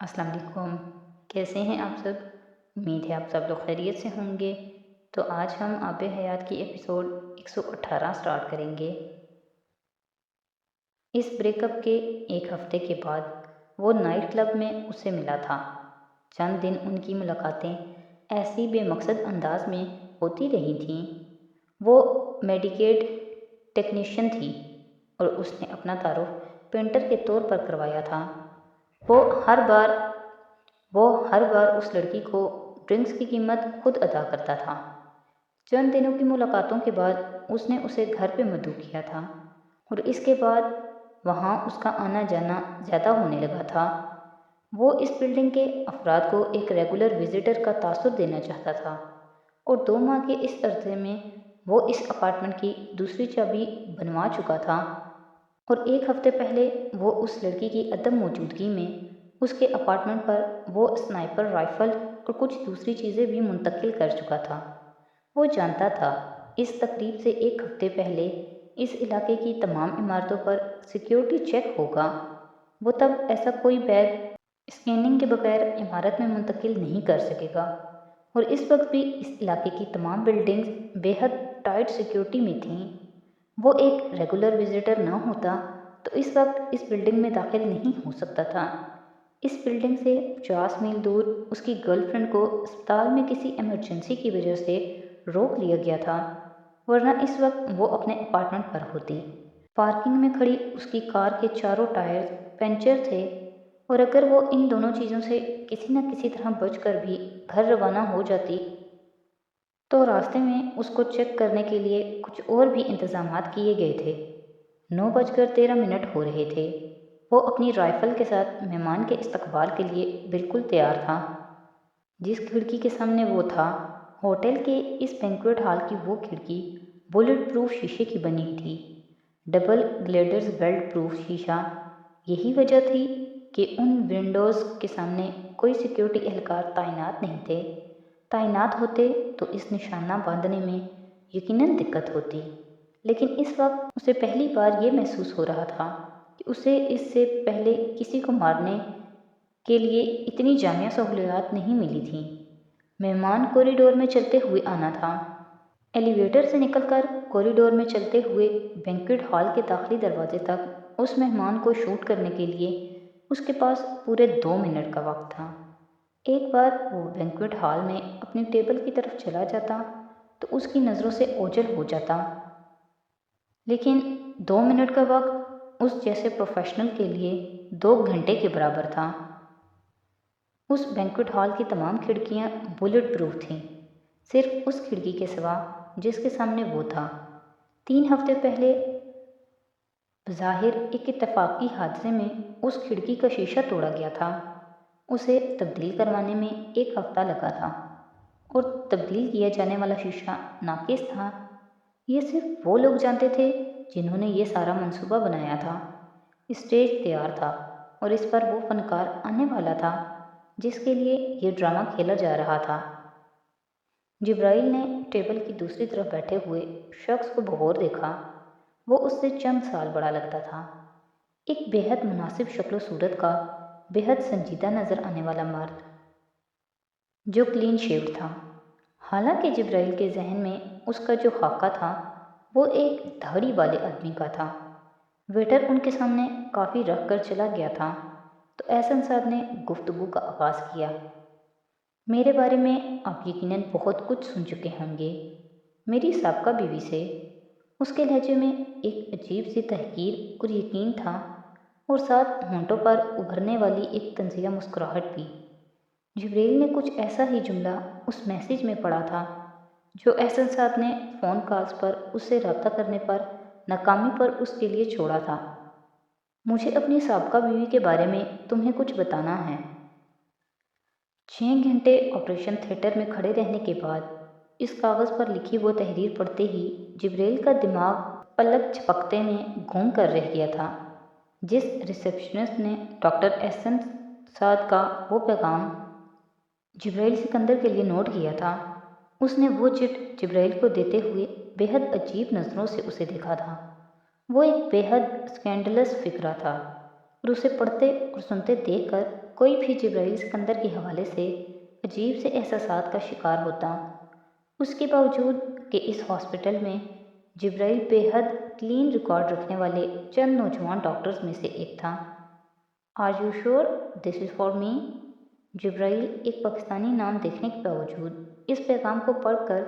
السلام علیکم، کیسے ہیں آپ سب؟ امید ہے آپ سب لوگ خیریت سے ہوں گے۔ تو آج ہم آب حیات کی ایپیسوڈ 118 سٹارٹ کریں گے۔ اس بریک اپ کے ایک ہفتے کے بعد وہ نائٹ کلب میں اسے ملا تھا۔ چند دن ان کی ملاقاتیں ایسی بے مقصد انداز میں ہوتی رہی تھیں۔ وہ میڈیکیٹ ٹیکنیشین تھی اور اس نے اپنا تعارف پینٹر کے طور پر کروایا تھا۔ وہ ہر بار اس لڑکی کو ڈرنکس کی قیمت خود ادا کرتا تھا۔ چند دنوں کی ملاقاتوں کے بعد اس نے اسے گھر پہ مدعو کیا تھا اور اس کے بعد وہاں اس کا آنا جانا زیادہ ہونے لگا تھا۔ وہ اس بلڈنگ کے افراد کو ایک ریگولر وزٹر کا تاثر دینا چاہتا تھا اور 2 ماہ کے اس عرصے میں وہ اس اپارٹمنٹ کی دوسری چابی بنوا چکا تھا اور ایک ہفتے پہلے وہ اس لڑکی کی عدم موجودگی میں اس کے اپارٹمنٹ پر وہ سنائپر رائفل اور کچھ دوسری چیزیں بھی منتقل کر چکا تھا۔ وہ جانتا تھا اس تقریب سے ایک ہفتے پہلے اس علاقے کی تمام عمارتوں پر سیکیورٹی چیک ہوگا۔ وہ تب ایسا کوئی بیگ اسکیننگ کے بغیر عمارت میں منتقل نہیں کر سکے گا اور اس وقت بھی اس علاقے کی تمام بلڈنگز بے حد ٹائٹ سیکیورٹی میں تھیں۔ وہ ایک ریگولر وزٹر نہ ہوتا تو اس وقت اس بلڈنگ میں داخل نہیں ہو سکتا تھا۔ اس بلڈنگ سے 50 میل دور اس کی گرل فرینڈ کو اسپتال میں کسی ایمرجنسی کی وجہ سے روک لیا گیا تھا، ورنہ اس وقت وہ اپنے اپارٹمنٹ پر ہوتی۔ پارکنگ میں کھڑی اس کی کار کے چاروں ٹائرز پنچر تھے اور اگر وہ ان دونوں چیزوں سے کسی نہ کسی طرح بچ کر بھی گھر روانہ ہو جاتی تو راستے میں اس کو چیک کرنے کے لیے کچھ اور بھی انتظامات کیے گئے تھے۔ 9:13 ہو رہے تھے۔ وہ اپنی رائفل کے ساتھ مہمان کے استقبال کے لیے بالکل تیار تھا۔ جس کھڑکی کے سامنے وہ تھا، ہوٹل کے اس بینکویٹ ہال کی وہ کھڑکی بلٹ پروف شیشے کی بنی تھی، ڈبل گلیڈرز بیلٹ پروف شیشہ۔ یہی وجہ تھی کہ ان ونڈوز کے سامنے کوئی سیکیورٹی اہلکار تعینات نہیں تھے۔ تعینات ہوتے تو اس نشانہ باندھنے میں یقیناً دقت ہوتی، لیکن اس وقت اسے پہلی بار یہ محسوس ہو رہا تھا کہ اسے اس سے پہلے کسی کو مارنے کے لیے اتنی جامع سہولیات نہیں ملی تھیں۔ مہمان کوریڈور میں چلتے ہوئے آنا تھا۔ ایلیویٹر سے نکل کر کوریڈور میں چلتے ہوئے بینکویٹ ہال کے داخلی دروازے تک اس مہمان کو شوٹ کرنے کے لیے اس کے پاس پورے 2 منٹ کا وقت تھا۔ ایک بار وہ بینکویٹ ہال میں اپنی ٹیبل کی طرف چلا جاتا تو اس کی نظروں سے اوجھل ہو جاتا، لیکن 2 منٹ کا وقت اس جیسے پروفیشنل کے لیے 2 گھنٹے کے برابر تھا۔ اس بینکویٹ ہال کی تمام کھڑکیاں بلٹ پروف تھیں، صرف اس کھڑکی کے سوا جس کے سامنے وہ تھا۔ 3 ہفتے پہلے بظاہر ایک اتفاقی حادثے میں اس کھڑکی کا شیشہ توڑا گیا تھا۔ اسے تبدیل کروانے میں 1 ہفتہ لگا تھا اور تبدیل کیا جانے والا شیشہ ناقص تھا۔ یہ صرف وہ لوگ جانتے تھے جنہوں نے یہ سارا منصوبہ بنایا تھا۔ اسٹیج تیار تھا اور اس پر وہ فنکار آنے والا تھا جس کے لیے یہ ڈرامہ کھیلا جا رہا تھا۔ جبرائیل نے ٹیبل کی دوسری طرف بیٹھے ہوئے شخص کو بغور دیکھا۔ وہ اس سے چند سال بڑا لگتا تھا، ایک بے حد مناسب شکل و صورت کا بے حد سنجیدہ نظر آنے والا مرد جو کلین شیوڈ تھا۔ حالانکہ جبرائیل کے ذہن میں اس کا جو خاکہ تھا وہ ایک داڑھی والے آدمی کا تھا۔ ویٹر ان کے سامنے کافی رکھ کر چلا گیا تھا تو احسن صاحب نے گفتگو کا آغاز کیا۔ میرے بارے میں آپ یقیناً بہت کچھ سن چکے ہوں گے، میری سابقہ بیوی سے۔ اس کے لہجے میں ایک عجیب سی تحقیر اور یقین تھا اور ساتھ ہونٹوں پر ابھرنے والی ایک طنزیہ مسکراہٹ بھی۔ جبرائیل نے کچھ ایسا ہی جملہ اس میسیج میں پڑھا تھا جو احسن صاحب نے فون کالز پر اس سے رابطہ کرنے پر ناکامی پر اس کے لیے چھوڑا تھا۔ مجھے اپنی سابقہ بیوی کے بارے میں تمہیں کچھ بتانا ہے۔ 6 گھنٹے آپریشن تھیٹر میں کھڑے رہنے کے بعد اس کاغذ پر لکھی وہ تحریر پڑھتے ہی جبرائیل کا دماغ پلک جھپکتے میں گم کر رہ گیا تھا۔ جس ریسیپشنسٹ نے ڈاکٹر احسن صاد کا وہ پیغام جبرائیل سکندر کے لیے نوٹ کیا تھا، اس نے وہ چٹ جبرائیل کو دیتے ہوئے بے حد عجیب نظروں سے اسے دیکھا تھا۔ وہ ایک بے حد اسکینڈلس فقرہ تھا اور اسے پڑھتے اور سنتے دیکھ کر کوئی بھی جبرائیل سکندر کے حوالے سے عجیب سے احساسات کا شکار ہوتا۔ اس کے باوجود کہ اس ہاسپٹل میں جبرائیل بے حد کلین ریکارڈ رکھنے والے چند نوجوان ڈاکٹرز میں سے ایک تھا۔ آر یو شور دس از فار می؟ جبرائیل ایک پاکستانی نام دیکھنے کے باوجود اس پیغام کو پڑھ کر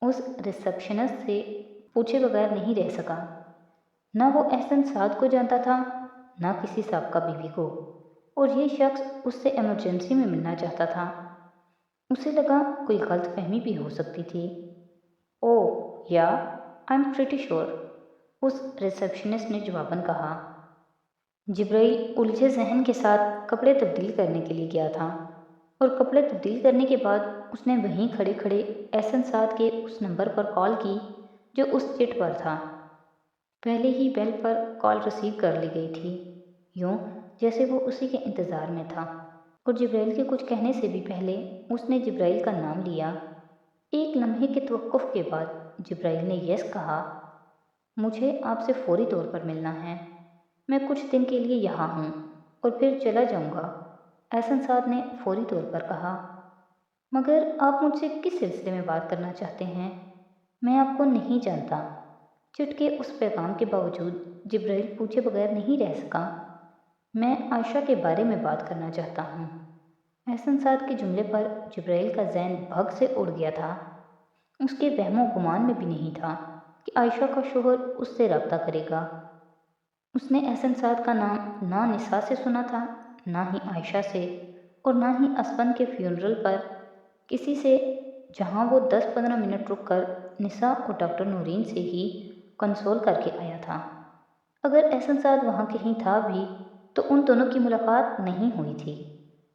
اس ریسپشنسٹ سے پوچھے بغیر نہیں رہ سکا۔ نہ وہ احسن سعد کو جانتا تھا، نہ کسی سابقہ بیوی کو، اور یہ شخص اس سے ایمرجنسی میں ملنا چاہتا تھا۔ اسے لگا کوئی غلط فہمی بھی ہو سکتی تھی۔ او یا آئی ایم پریٹی شور، اس ریسپشنسٹ نے جواباً کہا۔ جبرائیل الجھے ذہن کے ساتھ کپڑے تبدیل کرنے کے لیے گیا تھا، اور کپڑے تبدیل کرنے کے بعد اس نے وہیں کھڑے کھڑے احسن سعد کے اس نمبر پر کال کی جو اس چٹ پر تھا۔ پہلے ہی بیل پر کال ریسیو کر لی گئی تھی، یوں جیسے وہ اسی کے انتظار میں تھا، اور جبرائیل کے کچھ کہنے سے بھی پہلے اس نے جبرائیل کا نام لیا۔ ایک لمحے کے توقف کے بعد جبرائیل نے یس کہا۔ مجھے آپ سے فوری طور پر ملنا ہے، میں کچھ دن کے لیے یہاں ہوں اور پھر چلا جاؤں گا، احسن سعد نے فوری طور پر کہا۔ مگر آپ مجھ سے کس سلسلے میں بات کرنا چاہتے ہیں؟ میں آپ کو نہیں جانتا۔ چٹ کے اس پیغام کے باوجود جبرائیل پوچھے بغیر نہیں رہ سکا۔ میں عائشہ کے بارے میں بات کرنا چاہتا ہوں۔ احسن سعد کے جملے پر جبرائیل کا ذہن بھگ سے اڑ گیا تھا۔ اس کے وہم و گمان میں بھی نہیں تھا کہ عائشہ کا شوہر اس سے رابطہ کرے گا۔ اس نے احسن سعد کا نام نہ نساء سے سنا تھا، نہ ہی عائشہ سے، اور نہ ہی اسپن کے فیونرل پر کسی سے، جہاں وہ 10-15 منٹ رک کر نساء اور ڈاکٹر نورین سے ہی کنسول کر کے آیا تھا۔ اگر احسن سعد وہاں کہیں تھا بھی تو ان دونوں کی ملاقات نہیں ہوئی تھی،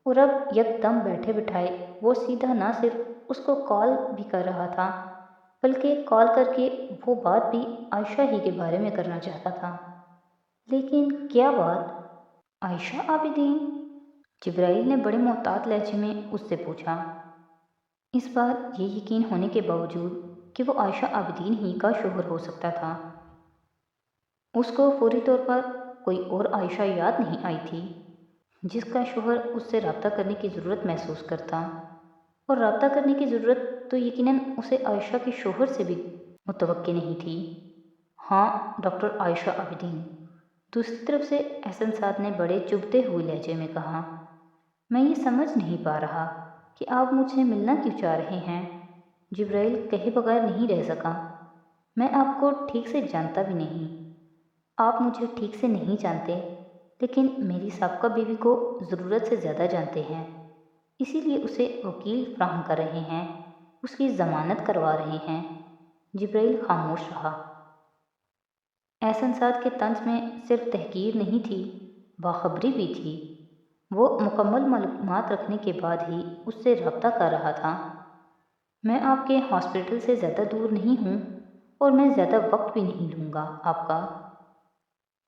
اور اب یکدم بیٹھے بٹھائے وہ سیدھا نہ صرف اس کو کال بھی کر رہا تھا بلکہ کال کر کے وہ بات بھی عائشہ ہی کے بارے میں کرنا چاہتا تھا۔ لیکن کیا بات؟ عائشہ عابدین؟ جبرائیل نے بڑے محتاط لہجے میں اس سے پوچھا، اس بار یہ یقین ہونے کے باوجود کہ وہ عائشہ عابدین ہی کا شوہر ہو سکتا تھا۔ اس کو فوری طور پر کوئی اور عائشہ یاد نہیں آئی تھی جس کا شوہر اس سے رابطہ کرنے کی ضرورت محسوس کرتا، اور رابطہ کرنے کی ضرورت تو یقیناً اسے عائشہ کے شوہر سے بھی متوقع نہیں تھی۔ ہاں ڈاکٹر عائشہ عابدین، دوسری طرف سے احسن سعد نے بڑے چبھتے ہوئے لہجے میں کہا۔ میں یہ سمجھ نہیں پا رہا کہ آپ مجھ سے ملنا کیوں چاہ رہے ہیں؟ جبرائیل کہے بغیر نہیں رہ سکا۔ میں آپ کو ٹھیک سے جانتا بھی نہیں۔ آپ مجھے ٹھیک سے نہیں جانتے، لیکن میری سابقہ بیوی کو ضرورت سے زیادہ جانتے ہیں، اسی لیے اسے وکیل فراہم کر رہے ہیں، اس کی ضمانت کروا رہے ہیں۔ جبرائیل خاموش رہا۔ احسن سعد کے طنز میں صرف تحقیر نہیں تھی، باخبری بھی تھی۔ وہ مکمل معلومات رکھنے کے بعد ہی اس سے رابطہ کر رہا تھا۔ میں آپ کے ہاسپٹل سے زیادہ دور نہیں ہوں، اور میں زیادہ وقت بھی نہیں لوں گا آپ کا،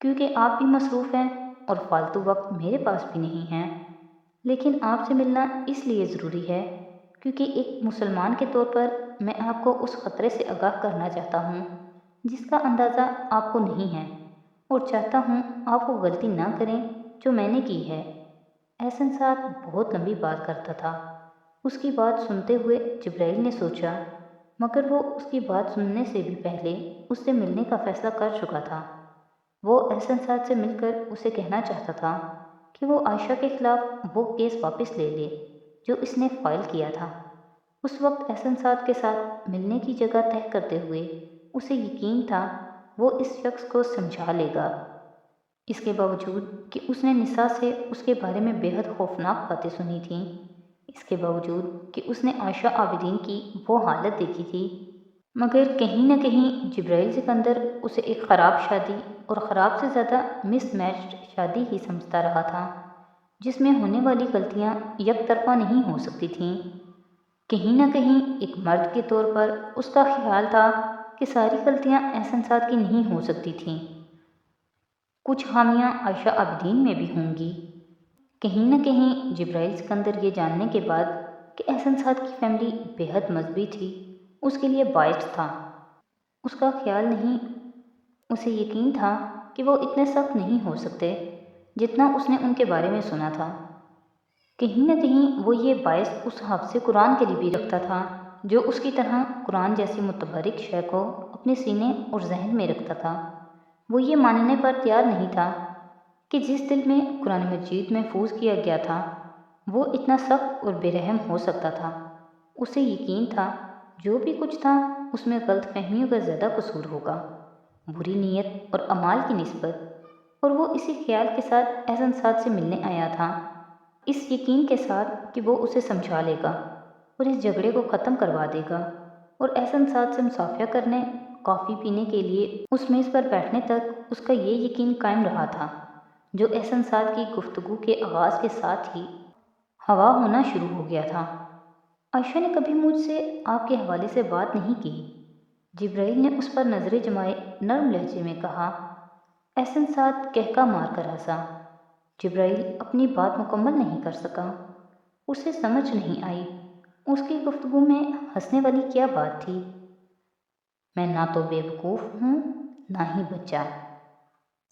کیونکہ آپ بھی مصروف ہیں اور فالتو وقت میرے پاس بھی نہیں ہے۔ لیکن آپ سے ملنا اس لیے ضروری ہے کیونکہ ایک مسلمان کے طور پر میں آپ کو اس خطرے سے آگاہ کرنا چاہتا ہوں جس کا اندازہ آپ کو نہیں ہے، اور چاہتا ہوں آپ وہ غلطی نہ کریں جو میں نے کی ہے۔ احسن سعد بہت لمبی بات کرتا تھا۔ اس کی بات سنتے ہوئے جبرائیل نے سوچا، مگر وہ اس کی بات سننے سے بھی پہلے اس سے ملنے کا فیصلہ کر چکا تھا۔ وہ احسن سعد سے مل کر اسے کہنا چاہتا تھا کہ وہ عائشہ کے خلاف وہ کیس واپس لے لے جو اس نے فائل کیا تھا۔ اس وقت احسن سعد کے ساتھ ملنے کی جگہ طے کرتے ہوئے اسے یقین تھا وہ اس شخص کو سمجھا لے گا۔ اس کے باوجود کہ اس نے نساء سے اس کے بارے میں بے حد خوفناک باتیں سنی تھیں، اس کے باوجود کہ اس نے عائشہ عابدین کی وہ حالت دیکھی تھی، مگر کہیں نہ کہیں جبرائیل سکندر اسے ایک خراب شادی اور خراب سے زیادہ مس میچڈ شادی ہی سمجھتا رہا تھا، جس میں ہونے والی غلطیاں یک طرفہ نہیں ہو سکتی تھیں۔ کہیں نہ کہیں ایک مرد کے طور پر اس کا خیال تھا کہ ساری غلطیاں احسن سعد کی نہیں ہو سکتی تھیں، کچھ خامیاں عائشہ عابدین میں بھی ہوں گی۔ کہیں نہ کہیں جبرائیل سکندر یہ جاننے کے بعد کہ احسن سعد کی فیملی بے حد مذہبی تھی اس کے لیے باعث تھا۔ اس کا خیال نہیں، اسے یقین تھا کہ وہ اتنے سخت نہیں ہو سکتے، جتنا اس نے ان کے بارے میں سنا تھا۔ کہیں نہ کہیں وہ یہ باعث اس حافظ قرآن کے لیے بھی رکھتا تھا جو اس کی طرح قرآن جیسی متبرک شے کو اپنے سینے اور ذہن میں رکھتا تھا۔ وہ یہ ماننے پر تیار نہیں تھا کہ جس دل میں قرآن مجید محفوظ کیا گیا تھا وہ اتنا سخت اور بے رحم ہو سکتا تھا۔ اسے یقین تھا جو بھی کچھ تھا اس میں غلط فہمیوں کا زیادہ قصور ہوگا، بری نیت اور اعمال کی نسبت، اور وہ اسی خیال کے ساتھ احسن سعد سے ملنے آیا تھا، اس یقین کے ساتھ کہ وہ اسے سمجھا لے گا اور اس جھگڑے کو ختم کروا دے گا، اور احسن سعد سے مصافحہ کرنے، کافی پینے کے لیے اس میز پر بیٹھنے تک اس کا یہ یقین قائم رہا تھا جو احسن سعد کی گفتگو کے آغاز کے ساتھ ہی ہوا ہونا شروع ہو گیا تھا۔ عائشہ نے کبھی مجھ سے آپ کے حوالے سے بات نہیں کی، جبرائیل نے اس پر نظریں جمائے نرم لہجے میں کہا۔ احسن سعد کہکا مار کر ہنسا۔ جبرائیل اپنی بات مکمل نہیں کر سکا۔ اسے سمجھ نہیں آئی اس کی گفتگو میں ہنسنے والی کیا بات تھی۔ میں نہ تو بے وقوف ہوں نہ ہی بچہ،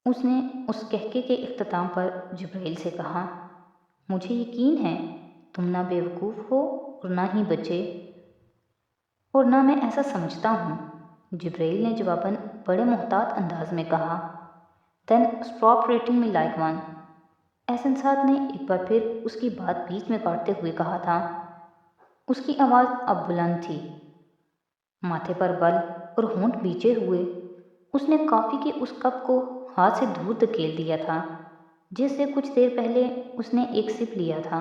اس نے اس کہکے کے اختتام پر جبرائیل سے کہا۔ مجھے یقین ہے تم نہ بے وقوف ہو اور نہ ہی بچے، اور نہ میں ایسا سمجھتا ہوں، جبرائیل نے جواباً بڑے محتاط انداز میں کہا۔ Then stop treating me like one، احسن سعد نے ایک بار پھر اس کی بات بیچ میں کاٹتے ہوئے کہا تھا۔ اس کی آواز اب بلند تھی، ماتھے پر بل اور ہونٹ بیچے ہوئے۔ اس نے کافی کے اس کپ کو ہاتھ سے دور دھکیل دیا تھا جس سے کچھ دیر پہلے اس نے ایک سپ لیا تھا۔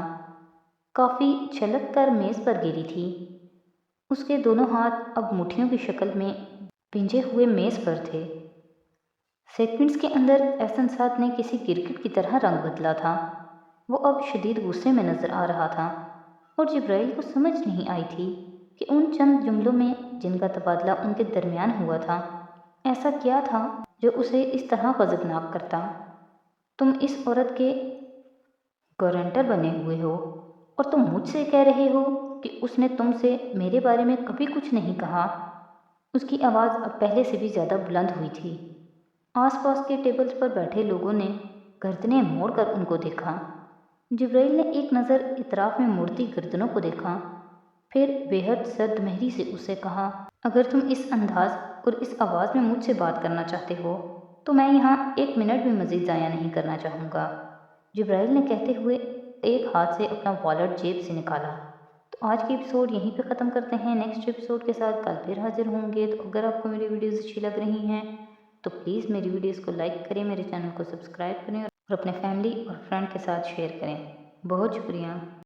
کافی چھلک کر میز پر گری تھی۔ اس کے دونوں ہاتھ اب مٹھیوں کی شکل میں پنجے ہوئے میز پر تھے۔ سیکنڈز کے اندر احسن سعد نے کسی کرکٹ کی طرح رنگ بدلا تھا۔ وہ اب شدید غصے میں نظر آ رہا تھا اور جبرائیل کو سمجھ نہیں آئی تھی کہ ان چند جملوں میں جن کا تبادلہ ان کے درمیان ہوا تھا ایسا کیا تھا جو اسے اس طرح غضبناک کرتا۔ تم اس عورت کے گارنٹر بنے ہوئے ہو اور تم مجھ سے کہہ رہے ہو کہ اس نے تم سے میرے بارے میں کبھی کچھ نہیں کہا۔ اس کی آواز اب پہلے سے بھی زیادہ بلند ہوئی تھی۔ آس پاس کے ٹیبلز پر بیٹھے لوگوں نے گردنیں موڑ کر ان کو دیکھا۔ جبرائیل نے ایک نظر اطراف میں مڑتی گردنوں کو دیکھا، پھر بے حد سرد مہری سے اسے کہا، اگر تم اس انداز اور اس آواز میں مجھ سے بات کرنا چاہتے ہو تو میں یہاں ایک منٹ بھی مزید ضائع نہیں کرنا چاہوں گا۔ جبرائیل نے کہتے ہوئے ایک ہاتھ سے اپنا والیٹ جیب سے نکالا۔ تو آج کی ایپیسوڈ یہیں پہ ختم کرتے ہیں۔ نیکسٹ ایپیسوڈ کے ساتھ کل پھر حاضر ہوں گے۔ تو اگر آپ کو میری ویڈیوز اچھی لگ رہی ہیں تو پلیز میری ویڈیوز کو لائک کریں، میرے چینل کو سبسکرائب کریں اور اپنے فیملی اور فرینڈ کے ساتھ شیئر کریں۔ بہت شکریہ۔